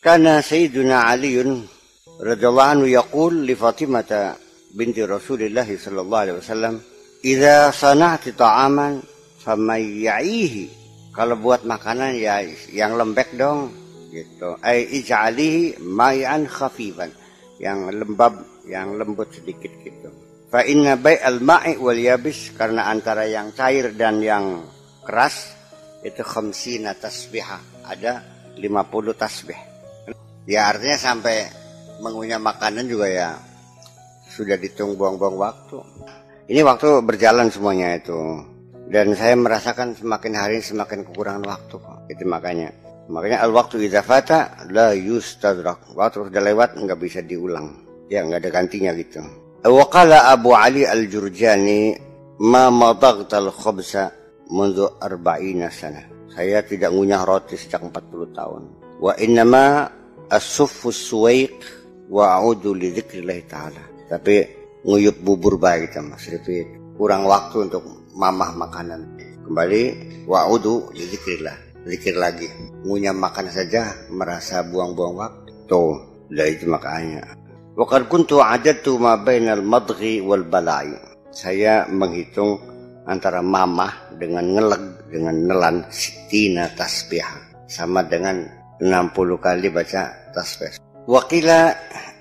Kana Sayyiduna Aliun radhiyallahu anhu yaqul li Fatimah binti Rasulillah sallallahu alaihi wasallam, "Idza sana'ti ta'aman famayyihi." Kalau buat makanan ya yang lembek dong gitu. Ai ij'alihi mai'an khafifan. Yang lembut sedikit gitu. Fa inna bai'al ma'i wal yabis, karena antara yang cair dan yang keras itu 50 tasbihah, ada 50 tasbih. Ya artinya sampai mengunyah makanan juga ya sudah dihitung buang-buang waktu. Ini waktu berjalan semuanya itu. Dan saya merasakan semakin hari semakin kekurangan waktu kok. Itu makanya al-waktu idza fata la yustadrak. Waktu sudah lewat enggak bisa diulang. Ya enggak ada gantinya gitu. Wa qala Abu Ali Al-Jurjani, "Ma madaghta al-khubza mundu 40 sana." Saya tidak ngunyah roti sejak 40 tahun. Wa innama as-suffu suwaiq wa a'udu li dzikrillah ta'ala. Tapi nguyup bubur baik kita Mas Rifit. Kurang waktu untuk mamah makanan. Kembali wa a'udu li dzikrillah. Zikir lagi. Ngunyah makan saja merasa buang-buang waktu. Tuh, lah itu makanya. Wa qad kuntu adadtu ma bainal madghi wal bala'i. Saya menghitung antara mamah dengan ngeleg dengan nelan sitina tasbih, sama dengan 60 kali baca tasbih. Wa qila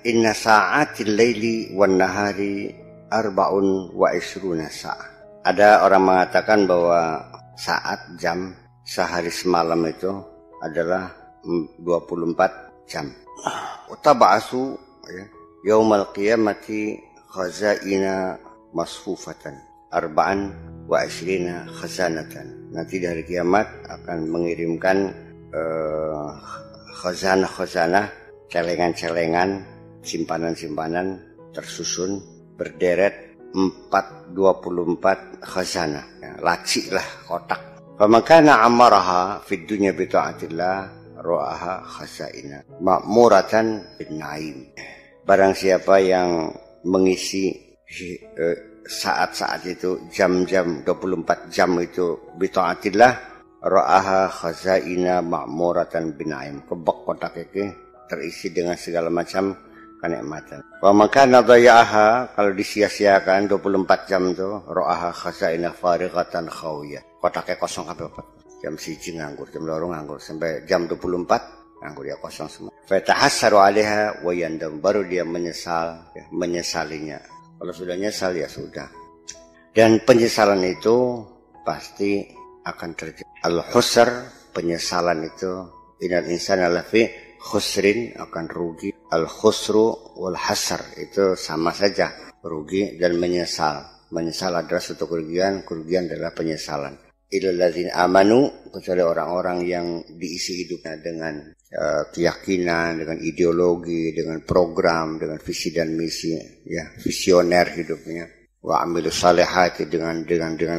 inna sa'atil laili wan nahari 24 sa'ah. Ada orang mengatakan bahwa saat jam sehari semalam itu adalah 24 jam. Utaba'asu ya, yaumal qiyamati khazaina masfufatan 24 khazanatan. Nanti di hari kiamat akan mengirimkan khazanah-khazanah, celengan-celengan, simpanan-simpanan tersusun berderet 24 khazanah, ya, laci lah, kotak. Famakana amaraha fid dunya bi ta'atillah ra'aha khazaina ma'muratan bin na'im. Barang siapa yang mengisi saat-saat itu, jam-jam 24 jam itu bi ta'atillah ra'aha khazaina ma'muratan bina'im. Kebak kotak itu terisi dengan segala macam kenikmatan. Wa makana dhaya'aha, kalau disia-siakan 24 jam itu ra'aha khazaina farighatan khawiyah. Kotaknya kosong apa? Jam 1 nganggur, jam 2 nganggur, sampai jam 24 nganggur ya kosong semua. Fa tahassaru 'alaiha wa yandam, baru dia menyesal, ya, menyesalinya. Kalau sudah nyesal ya sudah. Dan penyesalan itu pasti akan terjadi. Al-khusr, penyesalan itu, innal insana lafi khusrin, akan rugi. Al-khusru wal hasr, itu sama saja, rugi dan menyesal. Menyesal adalah suatu kerugian, kerugian adalah penyesalan. Illal ladzina amanu, kecuali orang-orang yang diisi hidupnya dengan keyakinan, dengan ideologi, dengan program, dengan visi dan misi, ya, visioner hidupnya. Wa amilus salihati, dengan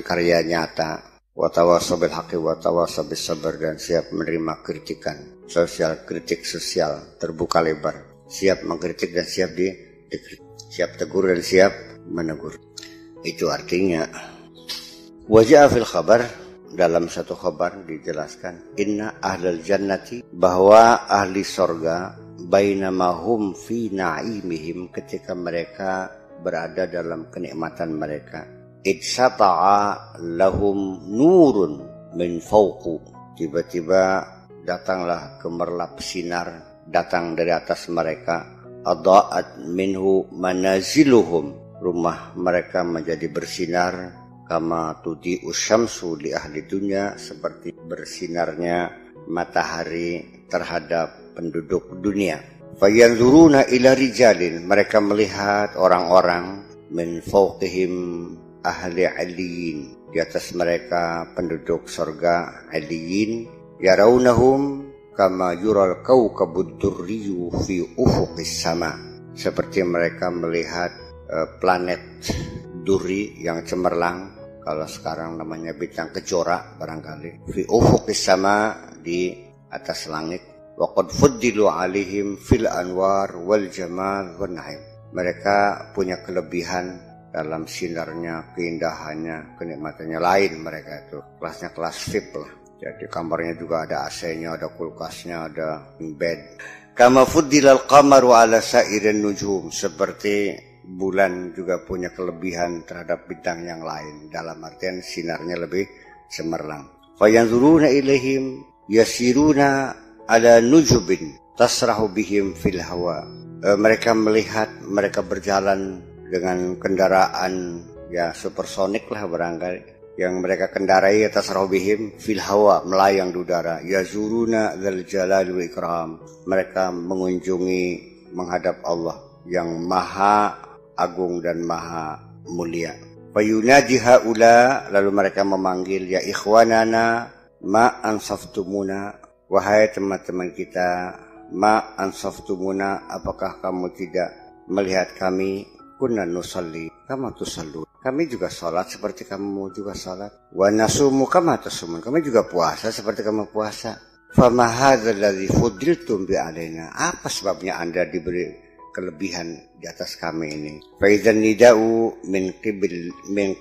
karya nyata. Wa tawassaw bil haqqi wa tawassaw bis sabr, dan siap menerima kritikan sosial, kritik sosial terbuka lebar, siap mengkritik dan siap dikritik, siap tegur dan siap menegur. Itu artinya wajah fil khabar, dalam satu khabar dijelaskan inna ahlal jannati, bahwa ahli sorga, bainamahum fi na'imihim, ketika mereka berada dalam kenikmatan mereka, idsata'a lahum nurun min fawqu, tiba-tiba datanglah gemerlap sinar datang dari atas mereka, adha'at minhu manaziluhum, rumah mereka menjadi bersinar, kama tudhi'u syamsu li ahli dunya, seperti bersinarnya matahari terhadap penduduk dunia. Fayanzuruna ila rijalin, mereka melihat orang-orang, min fawqihim ahli aliyin, di atas mereka penduduk surga aliyin, yarawnahum kama yural kawkabud durriyu fi ufuqis sama, seperti mereka melihat planet duri yang cemerlang, kalau sekarang namanya bintang kejora barangkali, fi ufuqis sama, di atas langit. Wa qad fuddilu alaihim fil anwar wal jamal wan na'im, mereka punya kelebihan dalam sinarnya, keindahannya, kenikmatannya lain. Mereka itu kelasnya kelas VIP lah. Jadi kamarnya juga ada AC-nya, ada kulkasnya, ada bed. Kama fuddilal qamaru ala sa'irin nujum, seperti bulan juga punya kelebihan terhadap bintang yang lain, dalam artian sinarnya lebih cemerlang. Fayanzuruna ilaihim yasiruna ala nujubin tasrahu bihim fil hawa. Mereka melihat, mereka berjalan dengan kendaraan ya supersonik lah barangkali yang mereka kendarai atas robihim fil hawa, melayang di udara. Yazuruna dzal jalali wal ikram, mereka mengunjungi menghadap Allah yang maha agung dan maha mulia. Fayunadi haula, lalu mereka memanggil, ya ikhwanana ma ansaftumuna, wahai teman-teman kita, ma ansaftumuna, apakah kamu tidak melihat kami? Kunna nusalli kama tusallu, kami juga sholat seperti kamu juga sholat. Wa nasumu kama tasumun, kami juga puasa seperti kamu puasa. Fama hadzal ladzi fuddiltum bi alaina, apa sebabnya Anda diberi kelebihan di atas kami ini? Fa idzan nida'u min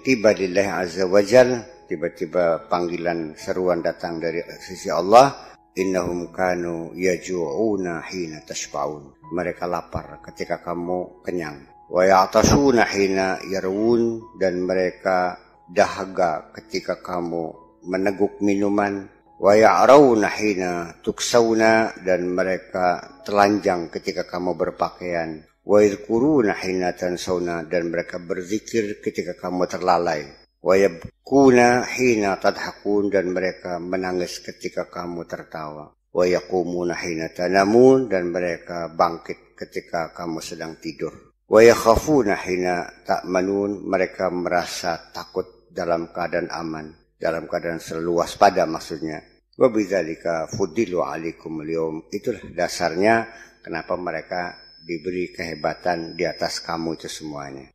qibalillahi azza wajal, tiba-tiba panggilan seruan datang dari sisi Allah. Innahum kanu yaju'una hina tashba'un, mereka lapar ketika kamu kenyang. Wa ya'tashuna hina yarwun, dan mereka dahaga ketika kamu meneguk minuman. Wa ya'rawna hina tuksawna, dan mereka telanjang ketika kamu berpakaian. Wa yadhkuruna hina tansawna, dan mereka berzikir ketika kamu terlalai. Wa yabkuna hina tadhakun, dan mereka menangis ketika kamu tertawa. Wa yaqumuna hina tanamun, dan mereka bangkit ketika kamu sedang tidur. Wa yakhafuna hina ta'manun, mereka merasa takut dalam keadaan aman, dalam keadaan selalu waspada maksudnya. Wa bidzalika fuddilu alaikum al-yawm, itulah dasarnya kenapa mereka diberi kehebatan di atas kamu itu semuanya.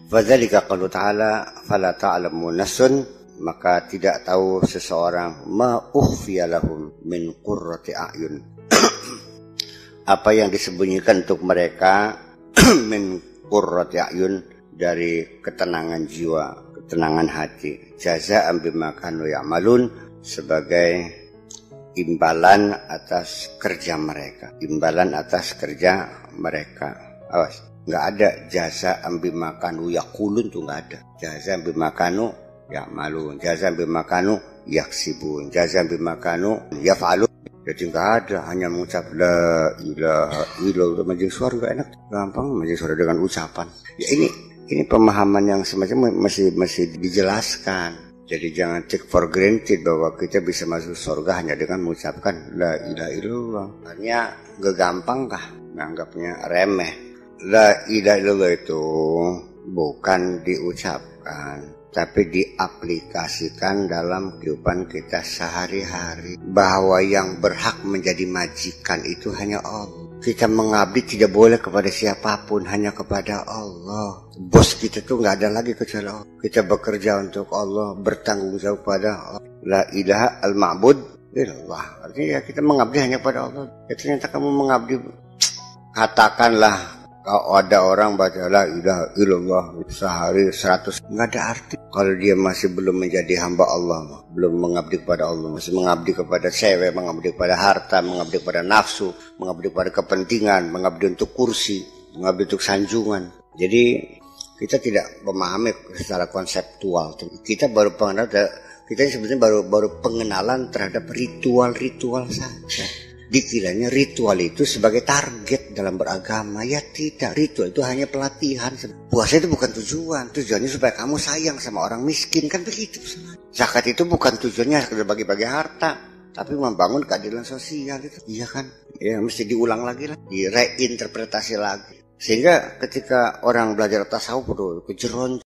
Fadzalika qalu ta'ala fala ta'lamu nafsun, maka tidak tahu seseorang ma ukhfiya lahum min qurrati a'yun, apa yang disembunyikan untuk mereka min qurrati a'yun, dari ketenangan jiwa, ketenangan hati. Jazaa'an bima kanu ya'malun, sebagai imbalan atas kerja mereka, imbalan atas kerja mereka. Awas, nggak ada jazaa'an bima kanu yaqulun, tuh nggak ada. Jazaa'an bima kanu ya'malun, jazaa'an bima kanu yaksibun, jazaa'an bima kanu yaf'alun. Jadi nggak ada, hanya mengucap la ilaha illallah. Majelis suara nggak enak, gampang majelis suara dengan ucapan. Ya ini pemahaman yang semacam masih dijelaskan. Jadi jangan take for granted bahwa kita bisa masuk surga hanya dengan mengucapkan la ilaha illallah. Artinya nggak gampang kah? Menganggapnya remeh. La ilaha illallah itu bukan diucapkan, tapi diaplikasikan dalam kehidupan kita sehari-hari. Bahwa yang berhak menjadi majikan itu hanya Allah. Kita mengabdi tidak boleh kepada siapapun, hanya kepada Allah. Bos kita tuh nggak ada lagi kecuali Allah. Kita bekerja untuk Allah, bertanggung jawab pada Allah. La ilaha al-ma'bud illallah. Artinya ya kita mengabdi hanya pada Allah. Ya, ternyata kamu mengabdi, katakanlah kalau ada orang baca la ilaha illallah sehari 100, nggak ada arti kalau dia masih belum menjadi hamba Allah, belum mengabdi kepada Allah, masih mengabdi kepada cewek, mengabdi kepada harta, mengabdi kepada nafsu, mengabdi kepada kepentingan, mengabdi untuk kursi, mengabdi untuk sanjungan. Jadi kita tidak memahami secara konseptual. Kita baru pengenalan, kita sebetulnya baru pengenalan terhadap ritual-ritual saja. Dikiranya ritual itu sebagai target dalam beragama. Ya tidak, ritual itu hanya pelatihan. Puasa itu bukan tujuan, tujuannya supaya kamu sayang sama orang miskin, kan begitu. Zakat itu bukan tujuannya sekedar bagi-bagi harta, tapi membangun keadilan sosial itu. Iya kan? Ya mesti diulang lagi lah, direinterpretasi lagi. Sehingga ketika orang belajar tasawuf, kejeron